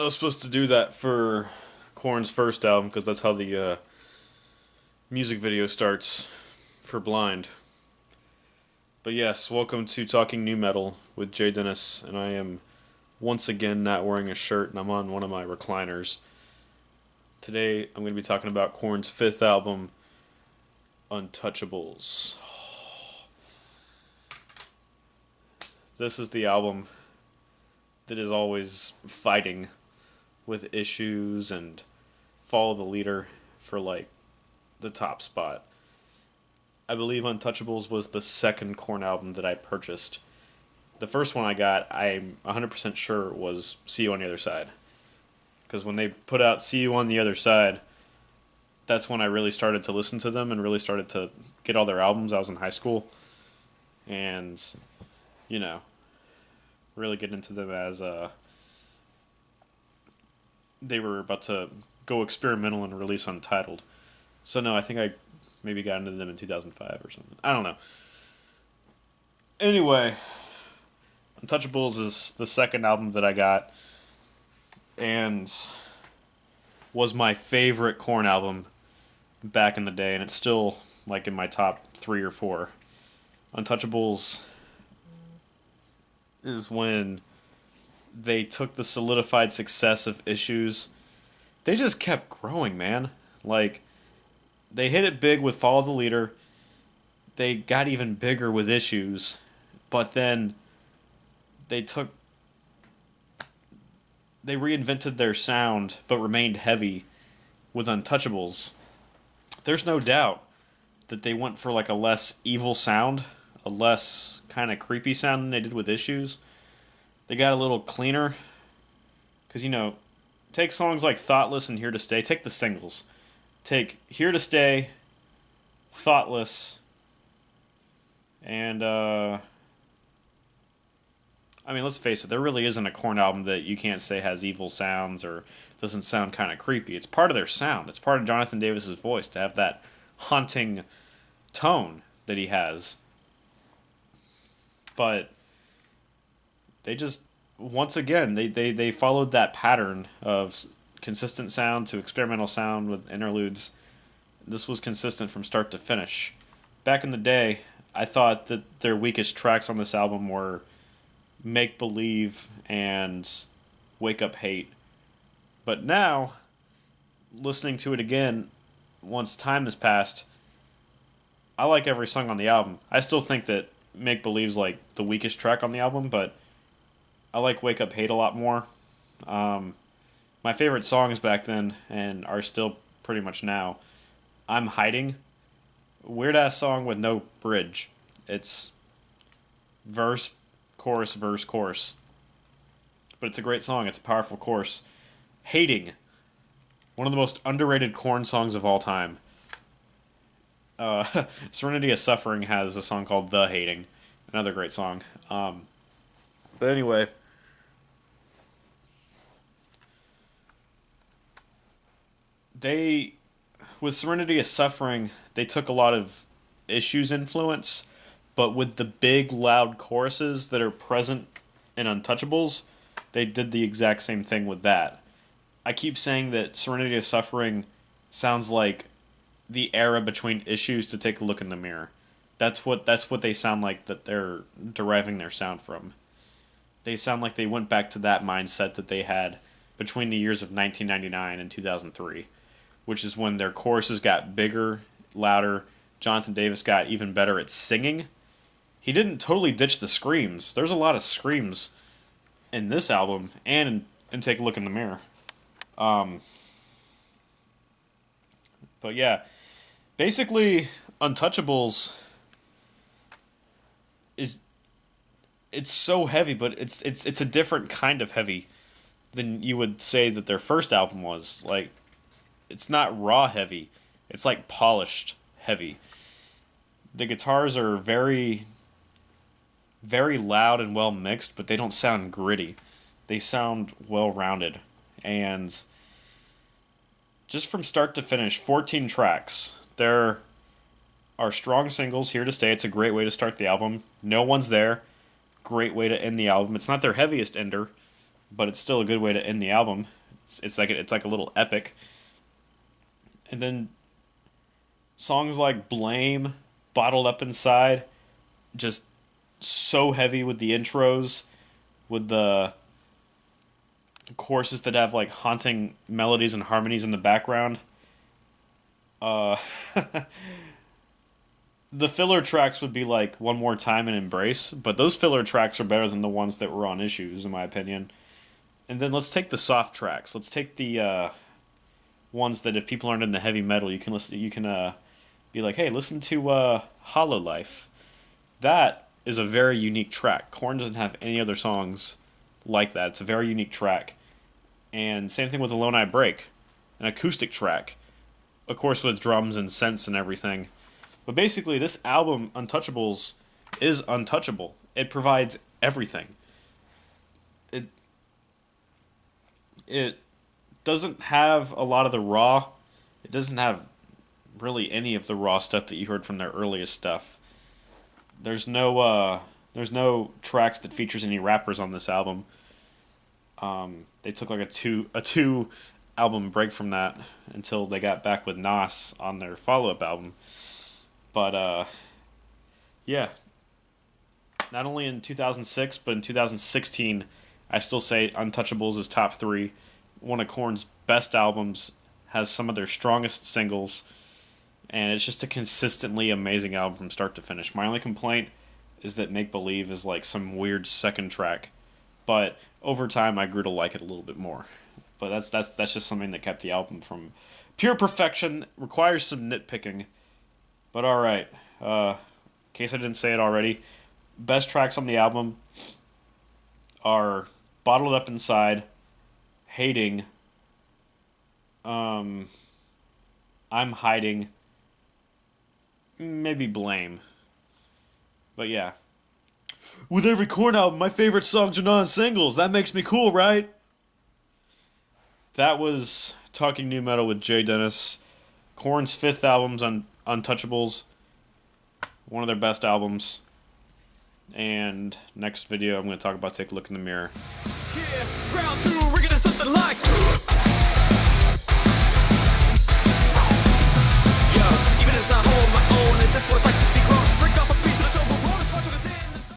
I was supposed to do that for Korn's first album because that's how the music video starts for Blind. But yes, welcome to Talking New Metal with Jay Dennis, and I am once again not wearing a shirt, and I'm on one of my recliners. Today, I'm going to be talking about Korn's fifth album, Untouchables. This is the album that is always fighting with issues and follow the leader for the top spot. I believe Untouchables was the second KORN album that I purchased. The first one I got, I'm 100% sure was See You on the Other Side. Because when they put out See You on the Other Side, that's when I really started to listen to them and really started to get all their albums. I was in high school. And, really get into them as they were about to go experimental and release Untitled. So no, I think I maybe got into them in 2005 or something. I don't know. Anyway, Untouchables is the second album that I got and was my favorite KORN album back in the day, and it's still in my top 3 or 4. Untouchables is when they took the solidified success of Issues. They just kept growing, man. They hit it big with Follow the Leader. They got even bigger with Issues. But then they reinvented their sound, but remained heavy with Untouchables. There's no doubt that they went for a less evil sound, a less kind of creepy sound than they did with Issues. They got a little cleaner. Because, take songs like Thoughtless and Here to Stay. Take the singles. Take Here to Stay, Thoughtless, and, let's face it, there really isn't a KORN album that you can't say has evil sounds or doesn't sound kind of creepy. It's part of their sound. It's part of Jonathan Davis's voice to have that haunting tone that he has. But they just, once again, they followed that pattern of consistent sound to experimental sound with interludes. This was consistent from start to finish. Back in the day, I thought that their weakest tracks on this album were Make Believe and Wake Up Hate. But now, listening to it again, once time has passed, I like every song on the album. I still think that Make Believe's the weakest track on the album, but I like Wake Up Hate a lot more. My favorite songs back then, and are still pretty much now, I'm Hiding. Weird-ass song with no bridge. It's verse, chorus, verse, chorus. But it's a great song. It's a powerful chorus. Hating. One of the most underrated KORN songs of all time. Serenity of Suffering has a song called The Hating. Another great song. But anyway, with Serenity of Suffering, they took a lot of Issues influence, but with the big, loud choruses that are present in Untouchables, they did the exact same thing with that. I keep saying that Serenity of Suffering sounds like the era between Issues to Take a Look in the Mirror. That's what they sound like, that they're deriving their sound from. They sound like they went back to that mindset that they had between the years of 1999 and 2003, which is when their choruses got bigger, louder. Jonathan Davis got even better at singing. He didn't totally ditch the screams. There's a lot of screams in this album and in Take a Look in the Mirror. But yeah, basically, Untouchables it's so heavy, but it's a different kind of heavy than you would say that their first album was. It's not raw heavy. It's polished heavy. The guitars are very, very loud and well mixed, but they don't sound gritty. They sound well rounded. And just from start to finish, 14 tracks. There are strong singles. Here to Stay. It's a great way to start the album. No One's There. Great way to end the album. It's not their heaviest ender, but it's still a good way to end the album. It's like a little epic. And then songs like Blame, Bottled Up Inside, just so heavy with the intros, with the choruses that have like haunting melodies and harmonies in the background. Uh, the filler tracks would be like One More Time and Embrace, but those filler tracks are better than the ones that were on Issues, in my opinion. And then let's take the soft tracks. Let's take the ones that if people aren't into heavy metal, you can listen. You can be like, hey, listen to Hollow Life. That is a very unique track. KORN doesn't have any other songs like that. It's a very unique track. And same thing with Alone I Break, an acoustic track, of course with drums and synths and everything. But basically, this album, Untouchables, is untouchable. It provides everything. It doesn't have a lot of the raw. It doesn't have really any of the raw stuff that you heard from their earliest stuff. There's no tracks that features any rappers on this album. They took like a two album break from that until they got back with Nas on their follow-up album. But yeah, not only in 2006 but in 2016, I still say Untouchables is top 3. One of KORN's best albums, has some of their strongest singles, and it's just a consistently amazing album from start to finish. My only complaint is that Make Believe is like some weird second track, but over time I grew to like it a little bit more. But that's just something that kept the album from pure perfection. Requires some nitpicking, but all right. In case I didn't say it already, best tracks on the album are Bottled Up Inside, Hating, I'm Hiding, maybe Blame. But yeah. With every KORN album, my favorite songs are non-singles. That makes me cool, right? That was Talking Nu Metal with Jay Dennis. KORN's 5th album's Untouchables. One of their best albums. And next video I'm going to talk about Take a Look in the Mirror. Yeah, round 2, we're gonna something like yo, even as I hold my own, is this what it's like to be grown?